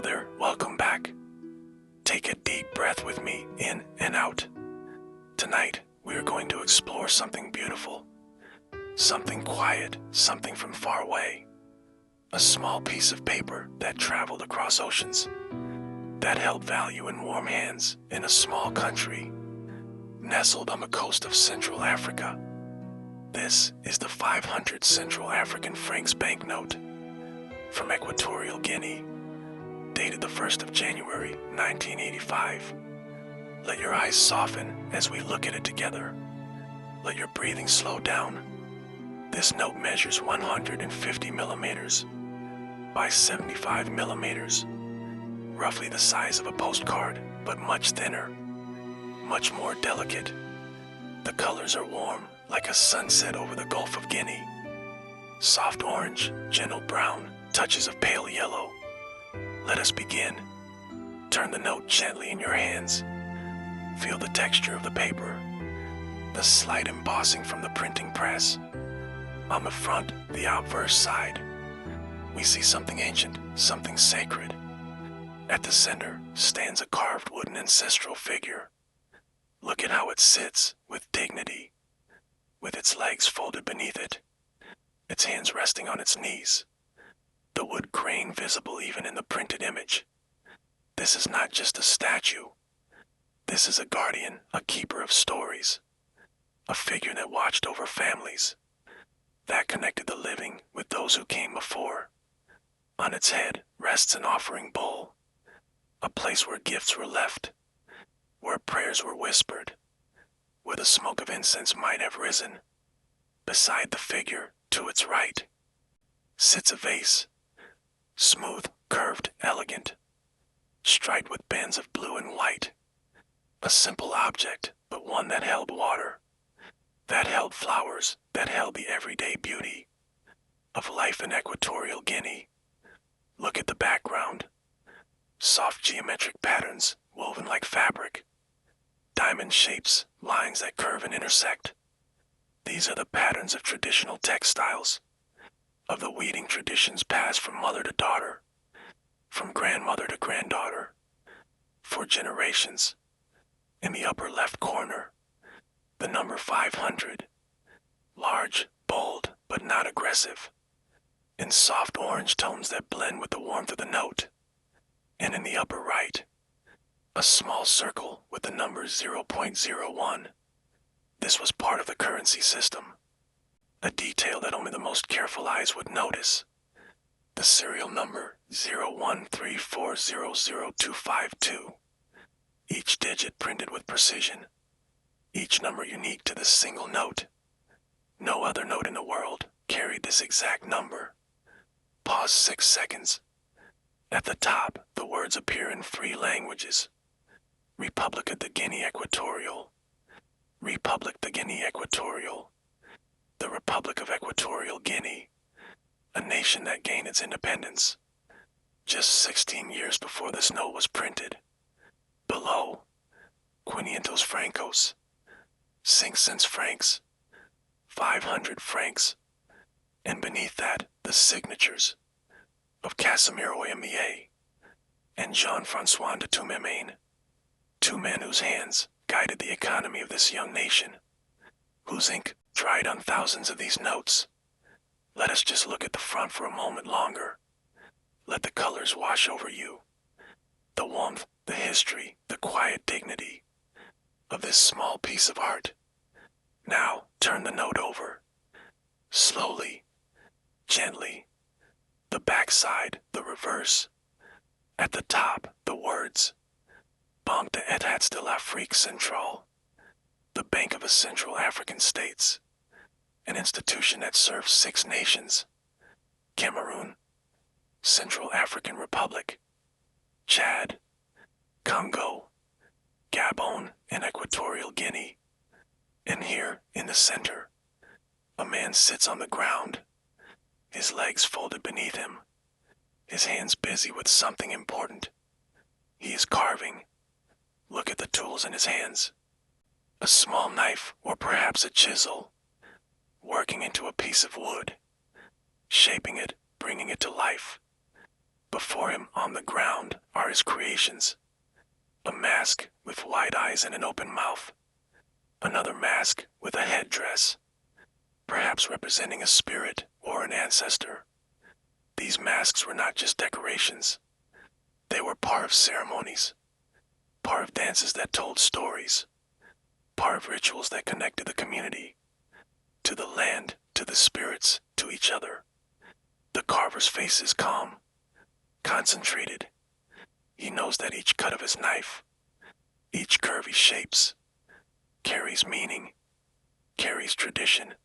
there, welcome back. Take a deep breath with me, in and out. Tonight, we are going to explore something beautiful, something quiet, something from far away. A small piece of paper that traveled across oceans, that held value in warm hands in a small country, nestled on the coast of Central Africa. This is the 500 Central African francs banknote from Equatorial Guinea, dated the 1st of January, 1985. Let your eyes soften as we look at it together. Let your breathing slow down. This note measures 150 millimeters by 75 millimeters, roughly the size of a postcard, but much thinner, much more delicate. The colors are warm, like a sunset over the Gulf of Guinea. Soft orange, gentle brown, touches of pale yellow. Let us begin. Turn the note gently in your hands. Feel the texture of the paper, the slight embossing from the printing press. On the front, the obverse side, we see something ancient, something sacred. At the center stands a carved wooden ancestral figure. Look at how it sits with dignity, with its legs folded beneath it, its hands resting on its knees, the wood grain visible even in the printed image. This is not just a statue. This is a guardian, a keeper of stories, a figure that watched over families, that connected the living with those who came before. On its head rests an offering bowl, a place where gifts were left, where prayers were whispered, where the smoke of incense might have risen. Beside the figure, to its right, sits a vase, smooth, curved, elegant, striped with bands of blue and white. A simple object, but one that held water, that held flowers, that held the everyday beauty of life in Equatorial Guinea. Look at the background. Soft geometric patterns woven like fabric. Diamond shapes, lines that curve and intersect. These are the patterns of traditional textiles, of the weaving traditions passed from mother to daughter, from grandmother to granddaughter, for generations. In the upper left corner, the number 500, large, bold, but not aggressive, in soft orange tones that blend with the warmth of the note. And in the upper right, a small circle with the number 0.01. This was part of the currency system, a detail that only the most careful eyes would notice. The serial number 0134000252. Each digit printed with precision, each number unique to this single note. No other note in the world carried this exact number. Pause 6 seconds. At the top, the words appear in 3 languages. Republic de Guinea Equatorial, Republic de Guinea Equatorial, the Republic of Equatorial Guinea, a nation that gained its independence just 16 years before this note was printed. Below, 500 francos, 5 cents francs, 500 francs, and beneath that, the signatures of Casimiro Emier and Jean-François de Tumemain, 2 men whose hands guided the economy of this young nation, whose ink dried on thousands of these notes. Let us just look at the front for a moment longer. Let the colors wash over you. The warmth, the history, the quiet dignity of this small piece of art. Now, turn the note over. Slowly, gently. The backside, the reverse. At the top, the words. Banque d'État de l'Afrique Centrale, the Bank of the Central African States, an institution that serves 6 nations: Cameroon, Central African Republic, Chad, Congo, Gabon, and Equatorial Guinea. And here, in the center, a man sits on the ground, his legs folded beneath him, his hands busy with something important. He is carving. Look at the tools in his hands. A small knife, or perhaps a chisel, working into a piece of wood, shaping it, bringing it to life. Before him on the ground are his creations. A mask with wide eyes and an open mouth. Another mask with a headdress, perhaps representing a spirit or an ancestor. These masks were not just decorations. They were part of ceremonies, part of dances that told stories, part of rituals that connected the community, to the land, to the spirits, to each other. The carver's face is calm, concentrated. He knows that each cut of his knife, each curve he shapes, carries meaning, carries tradition.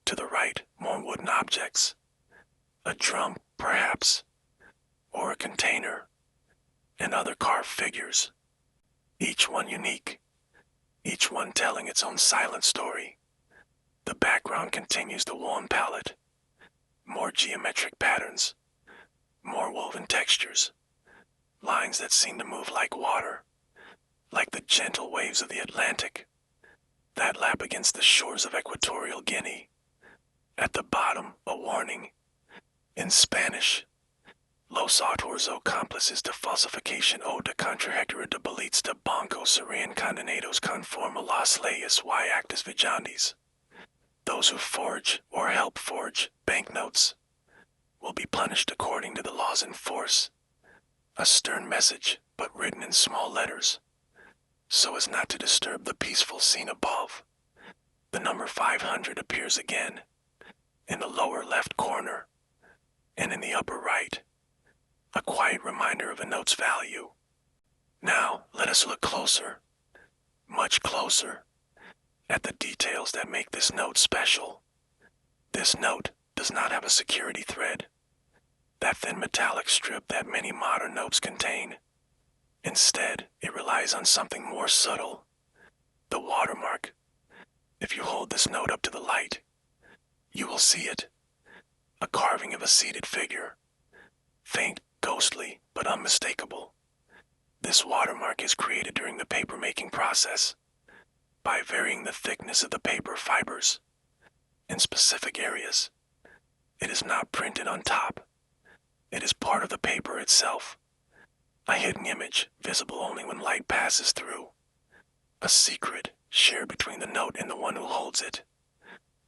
To the right, more wooden objects. A drum, perhaps, or a container, and other carved figures. Each one unique, each one telling its own silent story. The background continues the warm palette. More geometric patterns, more woven textures, lines that seem to move like water, like the gentle waves of the Atlantic that lap against the shores of Equatorial Guinea. At the bottom, a warning. In Spanish, Los autores o cómplices de falsificación o de contrahectura de delitos de banco serán condenados conforme a las leyes y actas vigilantes. Those who forge or help forge banknotes will be punished according to the laws in force. A stern message, but written in small letters, so as not to disturb the peaceful scene above. The number 500 appears again, in the lower left corner, and in the upper right, a quiet reminder of a note's value. Now, let us look closer, much closer, at the details that make this note special. This note does not have a security thread, that thin metallic strip that many modern notes contain. Instead, it relies on something more subtle, the watermark. If you hold this note up to the light, you will see it, a carving of a seated figure, faint, ghostly, but unmistakable. This watermark is created during the paper-making process, by varying the thickness of the paper fibers in specific areas. It is not printed on top. It is part of the paper itself, a hidden image visible only when light passes through, a secret shared between the note and the one who holds it.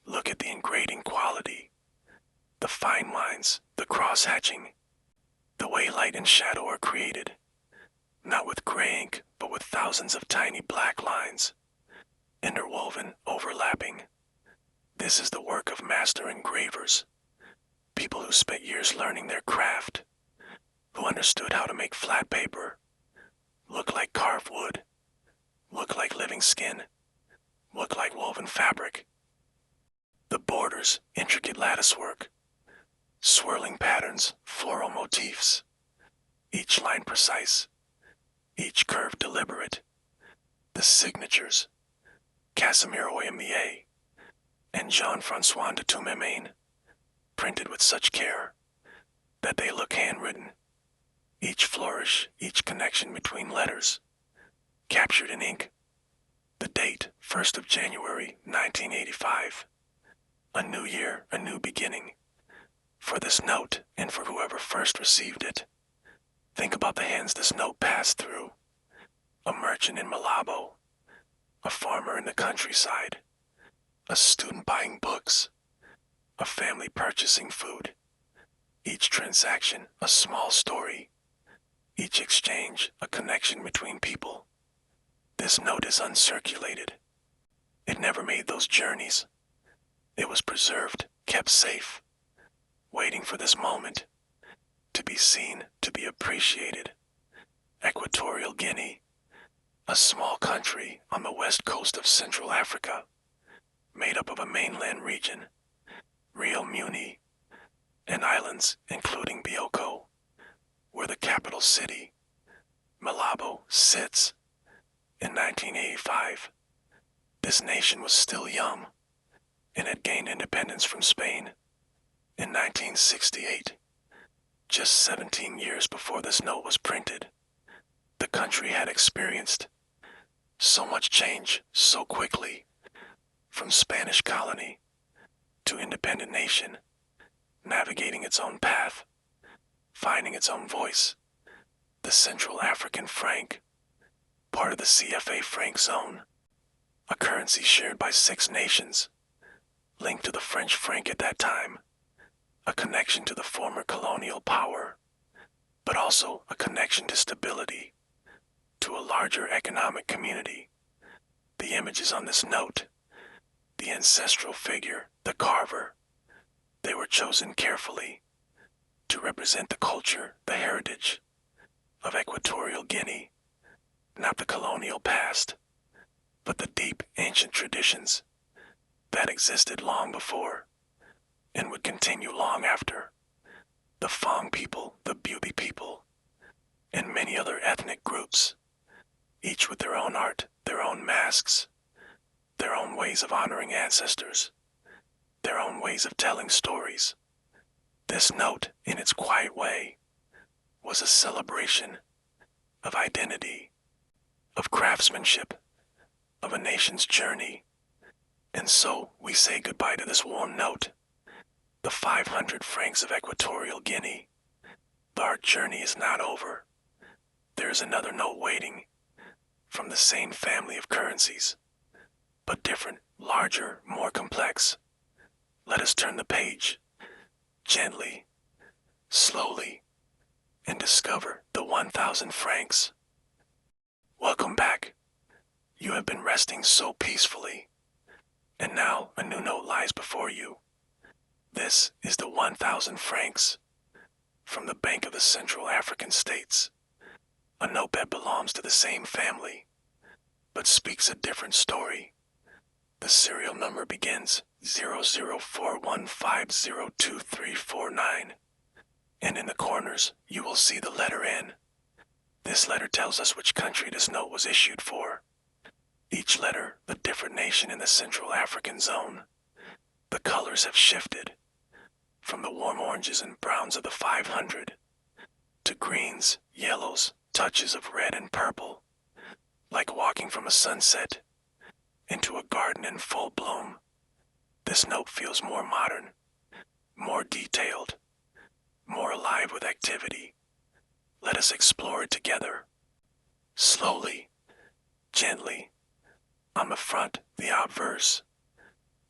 Look at the engraving quality, the fine lines, the cross-hatching, the way light and shadow are created, not with gray ink, but with thousands of tiny black lines, interwoven, overlapping. This is the work of master engravers, people who spent years learning their craft, who understood how to make flat paper look like carved wood, look like living skin, look like woven fabric. The borders, intricate latticework, swirling patterns, floral motifs, each line precise, each curve deliberate. The signatures, Casimiro Emier and Jean-François de Tumemain, printed with such care that they look handwritten. Each flourish, each connection between letters, captured in ink. The date, 1st of January, 1985. A new year, a new beginning. For this note, and for whoever first received it. Think about the hands this note passed through. A merchant in Malabo, a farmer in the countryside, a student buying books, a family purchasing food. Each transaction, a small story. Each exchange, a connection between people. This note is uncirculated. It never made those journeys. It was preserved, kept safe, waiting for this moment, to be seen, to be appreciated. Equatorial Guinea, a small country on the west coast of Central Africa, made up of a mainland region, Rio Muni, and islands including Bioko, where the capital city, Malabo, sits. In 1985, this nation was still young and had gained independence from Spain. In 1968, just 17 years before this note was printed, the country had experienced so much change so quickly, from Spanish colony to independent nation, navigating its own path, finding its own voice. The Central African franc, part of the CFA Franc zone, a currency shared by 6 nations, linked to the French franc at that time, a connection to the former colonial power, but also a connection to stability, to a larger economic community. The images on this note, the ancestral figure, the carver, they were chosen carefully to represent the culture, the heritage of Equatorial Guinea, not the colonial past, but the deep ancient traditions that existed long before and would continue long after. The Fang people, the Beauty people, and many other ethnic groups, each with their own art, their own masks, their own ways of honoring ancestors, their own ways of telling stories. This note, in its quiet way, was a celebration of identity, of craftsmanship, of a nation's journey. And so we say goodbye to this warm note, the 500 francs of Equatorial Guinea. The art journey is not over. There is another note waiting, from the same family of currencies, but different, larger, more complex. Let us turn the page, gently, slowly, and discover the 1,000 francs. Welcome back. You have been resting so peacefully, and now a new note lies before you. This is the 1,000 francs from the Bank of the Central African States, a note that belongs to the same family, but speaks a different story. The serial number begins 0041502349, and in the corners you will see the letter N. This letter tells us which country this note was issued for. Each letter, a different nation in the Central African zone. The colors have shifted, from the warm oranges and browns of the 500, to greens, yellows, touches of red and purple, like walking from a sunset into a garden in full bloom. This note feels more modern, more detailed, more alive with activity. Let us explore it together. Slowly, gently. On the front, the obverse,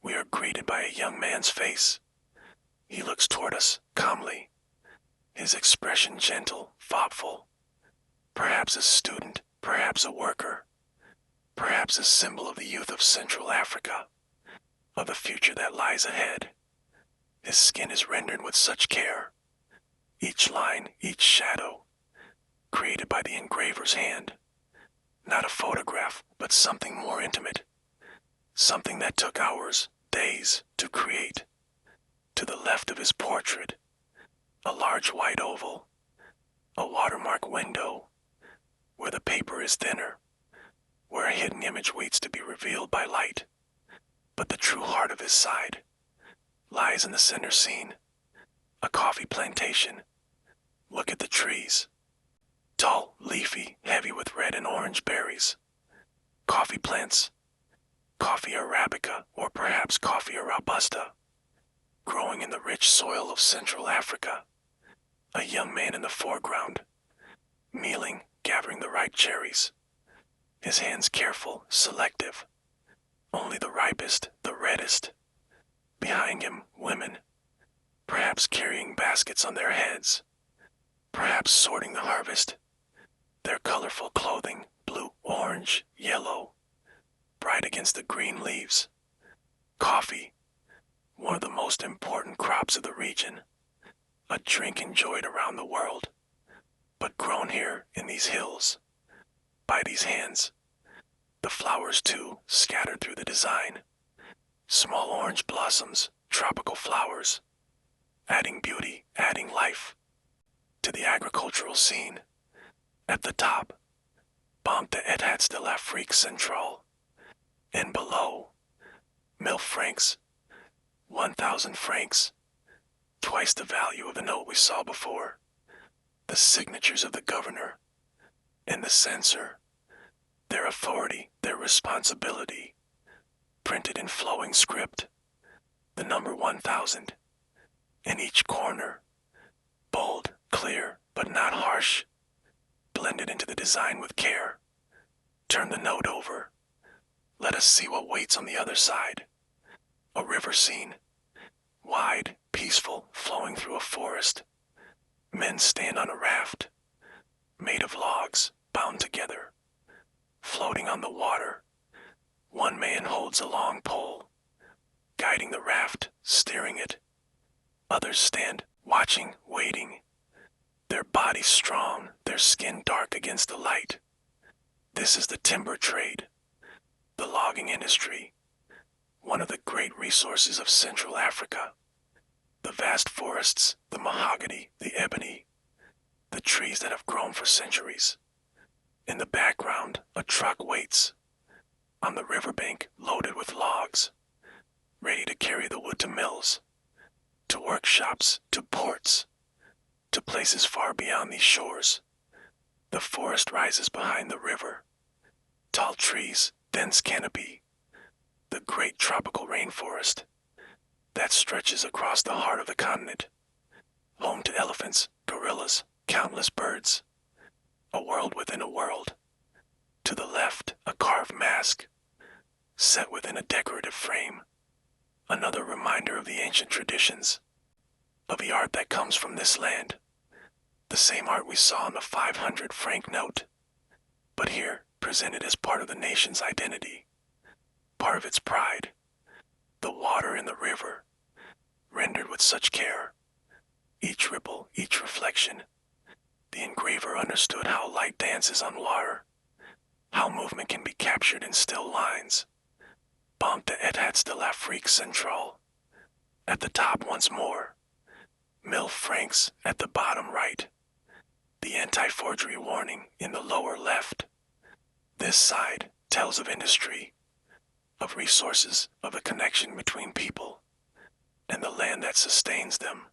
we are greeted by a young man's face. He looks toward us calmly, his expression gentle, thoughtful. Perhaps a student, perhaps a worker, perhaps a symbol of the youth of Central Africa, of the future that lies ahead. His skin is rendered with such care, each line, each shadow, created by the engraver's hand. Not a photograph, but something more intimate, something that took hours, days, to create. To the left of his portrait, a large white oval, a watermark window, where the paper is thinner, where a hidden image waits to be revealed by light. But the true heart of his side lies in the center scene, a coffee plantation. Look at the trees. Tall, leafy, heavy with red and orange berries. Coffee plants. Coffee Arabica, or perhaps Coffee Robusta, growing in the rich soil of Central Africa. A young man in the foreground, kneeling, gathering the ripe cherries. His hands careful, selective. Only the ripest, the reddest. Behind him, women, perhaps carrying baskets on their heads, perhaps sorting the harvest. Their colorful clothing, blue, orange, yellow, bright against the green leaves. Coffee, one of the most important crops of the region, a drink enjoyed around the world, but grown here in these hills, by these hands. The flowers too, scattered through the design. Small orange blossoms, tropical flowers, adding beauty, adding life to the agricultural scene. At the top, Banque d'Etats de l'Afrique Centrale, and below, 1000 francs, 1,000 francs, twice the value of the note we saw before. The signatures of the governor and the censor, their authority, their responsibility, printed in flowing script, the number 1,000, in each corner, bold, clear but not harsh, blended into the design with care. Turn the note over. Let us see what waits on the other side. A river scene, wide, peaceful, flowing through a forest. Men stand on a raft, made of logs, bound together. Floating on the water, one man holds a long pole, guiding the raft, steering it. Others stand, watching, waiting. Their bodies strong, their skin dark against the light. This is the timber trade, the logging industry, one of the great resources of Central Africa. The vast forests, the mahogany, the ebony, the trees that have grown for centuries. In the background, a truck waits, on the riverbank loaded with logs, ready to carry the wood to mills, to workshops, to ports, to places far beyond these shores. The forest rises behind the river. Tall trees, dense canopy, the great tropical rainforest that stretches across the heart of the continent, home to elephants, gorillas, countless birds, a world within a world. To the left, a carved mask, set within a decorative frame, another reminder of the ancient traditions, of the art that comes from this land, the same art we saw on the 500 franc note, but here presented as part of the nation's identity, part of its pride. The water in the river, rendered with such care, each ripple, each reflection. The engraver understood how light dances on water, how movement can be captured in still lines. Banque d'Etat de l'Afrique Centrale. At the top once more. 1000 francs at the bottom right. The anti-forgery warning in the lower left. This side tells of industry, of resources, of a connection between people, and the land that sustains them.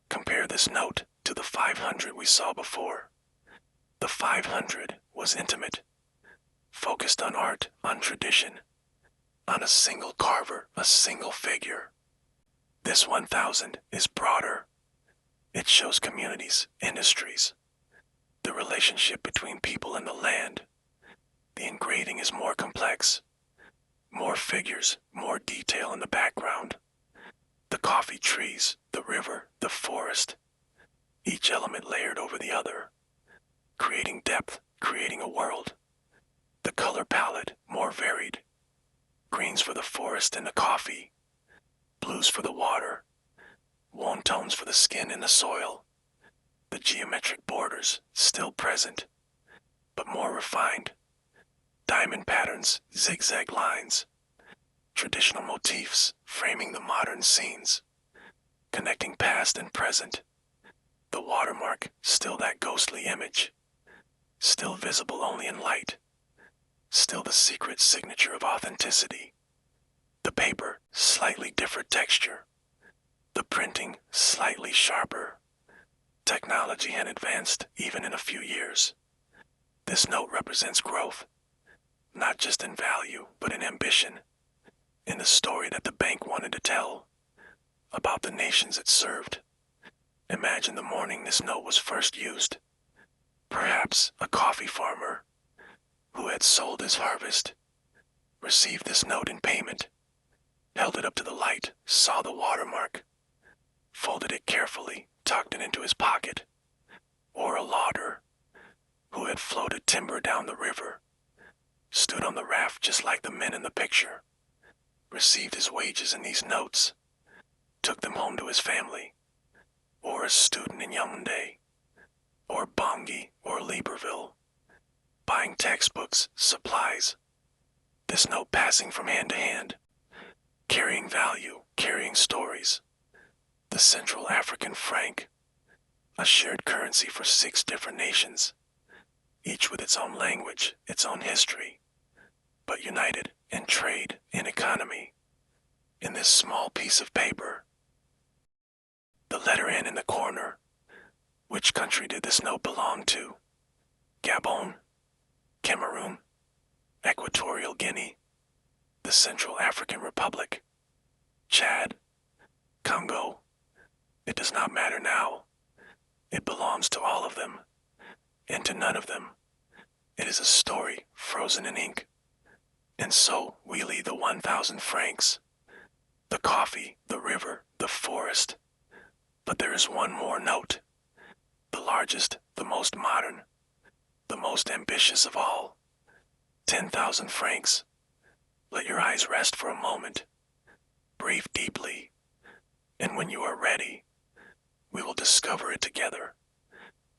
Compare this note to the 500 we saw before. The 500 was intimate, focused on art, on tradition, on a single carver, a single figure. This 1000 is broader. It shows communities, industries, the relationship between people and the land. The engraving is more complex, more figures, more detail in the background. The coffee trees, the river, the forest, each element layered over the other, creating depth, creating a world. The color palette more varied. Greens for the forest and the coffee, blues for the water, warm tones for the skin and the soil. The geometric borders still present, but more refined. Diamond patterns, zigzag lines, traditional motifs framing the modern scenes, connecting past and present. The watermark, still that ghostly image, still visible only in light, still the secret signature of authenticity. The paper, slightly different texture. The printing, slightly sharper. Technology had advanced even in a few years. This note represents growth, not just in value, but in ambition, in the story that the bank wanted to tell, about the nations it served. Imagine the morning this note was first used. Perhaps a coffee farmer, who had sold his harvest, received this note in payment, held it up to the light, saw the watermark, folded it carefully, tucked it into his pocket. Or a logger, who had floated timber down the river, stood on the raft just like the men in the picture, received his wages in these notes, took them home to his family. Or a student in Yaoundé, or Bangui, or Libreville, buying textbooks, supplies. This note passing from hand to hand, carrying value, carrying stories. The Central African franc, a shared currency for 6 different nations, each with its own language, its own history, but united in trade, in economy, in this small piece of paper. The letter N in the corner. Which country did this note belong to? Gabon, Cameroon, Equatorial Guinea, the Central African Republic, Chad, Congo. It does not matter now. It belongs to all of them, and to none of them. It is a story frozen in ink. And so we leave the 1,000 francs, the coffee, the river, the forest. But there is one more note, the largest, the most modern, the most ambitious of all. 10,000 francs. Let your eyes rest for a moment. Breathe deeply, and when you are ready, we will discover it together.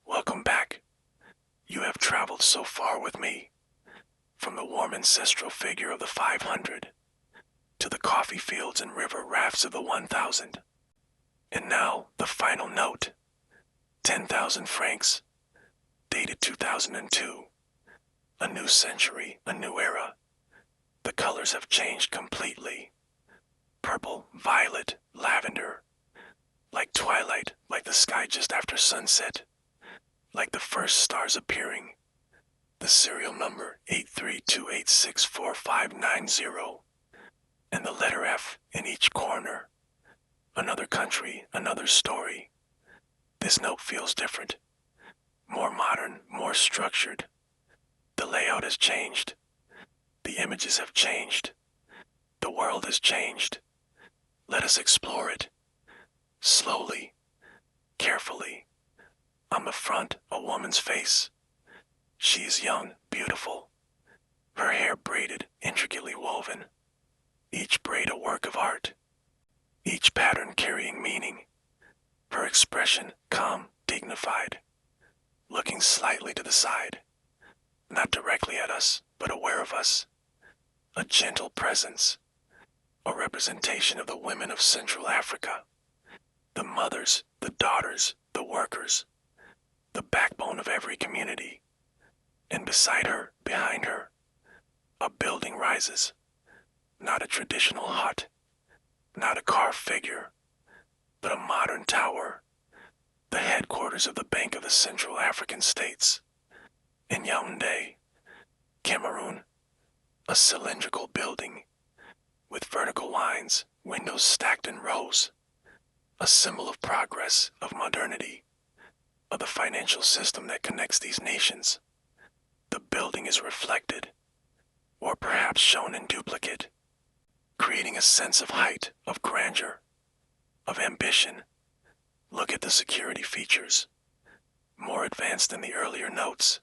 Welcome back. You have traveled so far with me, from the warm ancestral figure of the 500 to the coffee fields and river rafts of the 1,000. And now, the final note, 10,000 francs, dated 2002. A new century, a new era. The colors have changed completely. Purple, violet, lavender. Like twilight, like the sky just after sunset. Like the first stars appearing. The serial number 832864590. And the letter F in each corner. Another country, another story. This note feels different. More modern, more structured. The layout has changed. The images have changed. The world has changed. Let us explore it. Slowly, carefully. On the front, a woman's face. She is young, beautiful. Her hair braided, intricately woven. Each braid a work of art. Each pattern carrying meaning. Her expression calm, dignified. Looking slightly to the side. Not directly at us, but aware of us. A gentle presence. A representation of the women of Central Africa. The mothers, the daughters, the workers. The backbone of every community. And beside her, behind her, a building rises. Not a traditional hut. Not a carved figure. But a modern tower. The headquarters of the Bank of the Central African States. In Yaoundé, Cameroon, a cylindrical building with vertical lines, windows stacked in rows, a symbol of progress, of modernity, of the financial system that connects these nations. The building is reflected, or perhaps shown in duplicate, creating a sense of height, of grandeur, of ambition. Look at the security features, more advanced than the earlier notes.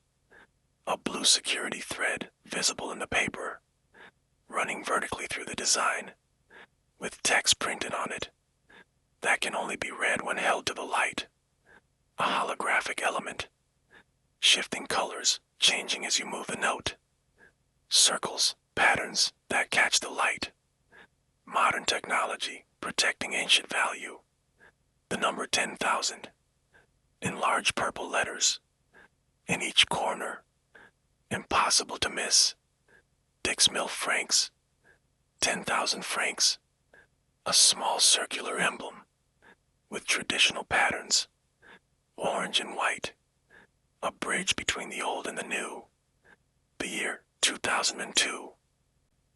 A blue security thread visible in the paper, running vertically through the design, with text printed on it that can only be read when held to the light. A holographic element, shifting colors, changing as you move the note. Circles, patterns that catch the light. Modern technology protecting ancient value. The number 10,000, in large purple letters, in each corner. Impossible to miss. Dix mille francs. 10,000 francs. A small circular emblem with traditional patterns, orange and white. A bridge between the old and the new. The year 2002.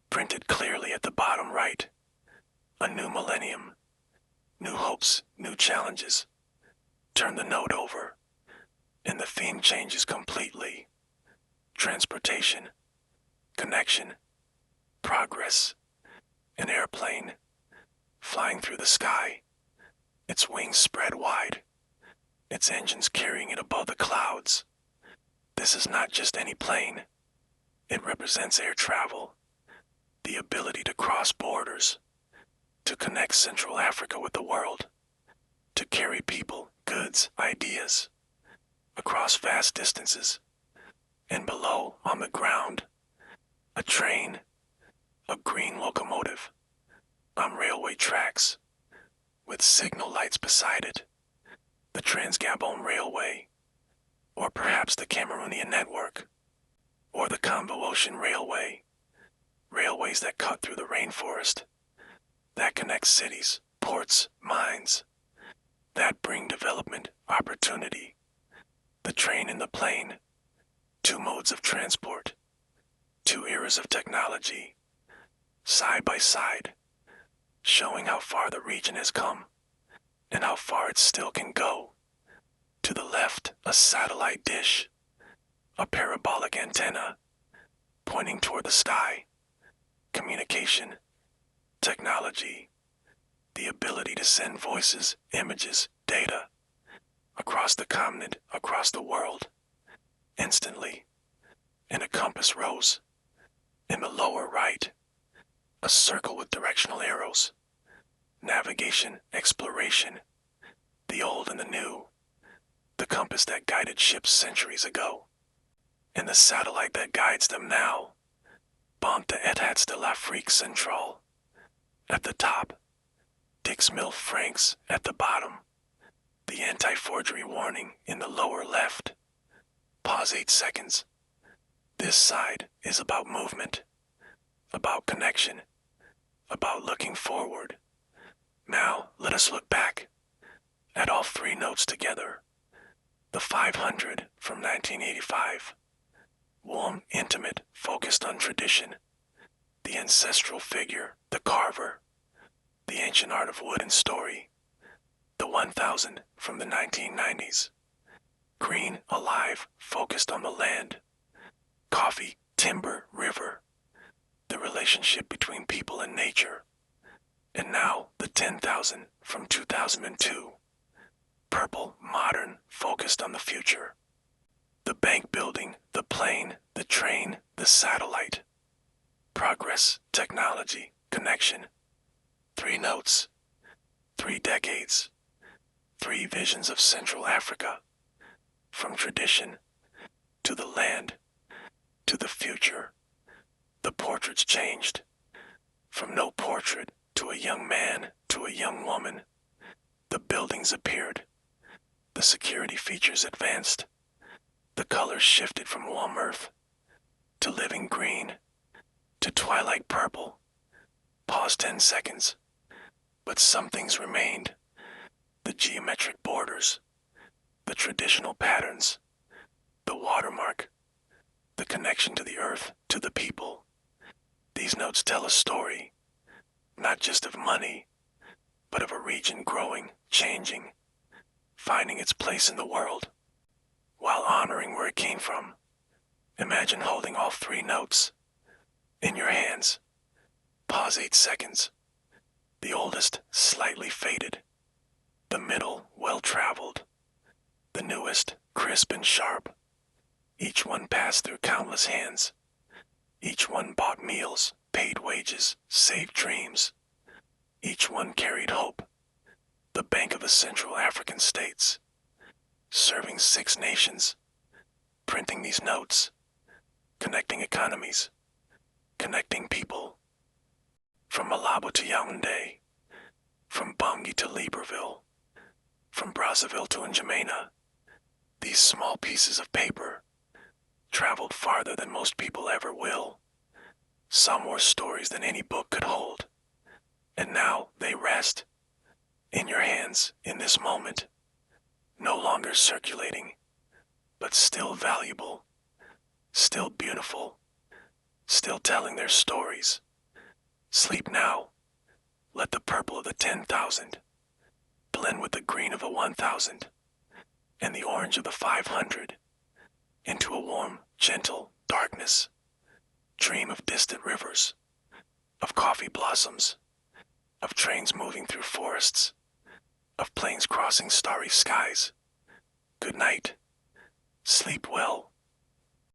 Printed clearly at the bottom right. A new millennium. New hopes, new challenges. Turn the note over, and the theme changes completely. Transportation, connection, progress. An airplane, flying through the sky, its wings spread wide, its engines carrying it above the clouds. This is not just any plane. It represents air travel, the ability to cross borders, to connect Central Africa with the world, to carry people, goods, ideas, across vast distances. And below, on the ground, a train, a green locomotive, on railway tracks, with signal lights beside it. The Trans-Gabon Railway, or perhaps the Cameroonian Network, or the Congo Ocean Railway, railways that cut through the rainforest, that connect cities, ports, mines, that bring development, opportunity. The train and the plane. Two modes of transport, two eras of technology, side by side, showing how far the region has come and how far it still can go. To the left, a satellite dish, a parabolic antenna, pointing toward the sky. Communication, technology, the ability to send voices, images, data, across the continent, across the world, instantly. And a compass rose. In the lower right, a circle with directional arrows. Navigation, exploration, the old and the new. The compass that guided ships centuries ago. And the satellite that guides them now. Banque d'Etats de l'Afrique Centrale. At the top, Dix Francs at the bottom. The anti-forgery warning in the lower left. Pause 8 seconds. This side is about movement, about connection, about looking forward. Now, let us look back at all three notes together. The 500 from 1985. Warm, intimate, focused on tradition. The ancestral figure, the carver. The ancient art of wood and story. The 1000 from the 1990s. Green, alive, focused on the land. Coffee, timber, river. The relationship between people and nature. And now, the 10,000 from 2002. Purple, modern, focused on the future. The bank building, the plane, the train, the satellite. Progress, technology, connection. 3 notes, 3 decades, 3 visions of Central Africa. From tradition, to the land, to the future. The portraits changed. From no portrait, to a young man, to a young woman. The buildings appeared. The security features advanced. The colors shifted from warm earth, to living green, to twilight purple. Pause 10 seconds. But some things remained. The geometric borders, the traditional patterns, the watermark, the connection to the earth, to the people. These notes tell a story, not just of money, but of a region growing, changing, finding its place in the world, while honoring where it came from. Imagine holding all 3 notes in your hands. Pause 8 seconds. The oldest, slightly faded. The middle, well-traveled. The newest, crisp and sharp. Each one passed through countless hands. Each one bought meals, paid wages, saved dreams. Each one carried hope. The Bank of the Central African States, serving 6 nations, printing these notes, connecting economies, connecting people. From Malabo to Yaoundé, from Bangui to Libreville, from Brazzaville to N'Djamena, these small pieces of paper traveled farther than most people ever will, saw more stories than any book could hold, and now they rest in your hands in this moment, no longer circulating, but still valuable, still beautiful, still telling their stories. Sleep now. Let the purple of the 10,000 blend with the green of the 1,000 and the orange of the 500 into a warm, gentle darkness. Dream of distant rivers, of coffee blossoms, of trains moving through forests, of planes crossing starry skies. Good night. Sleep well.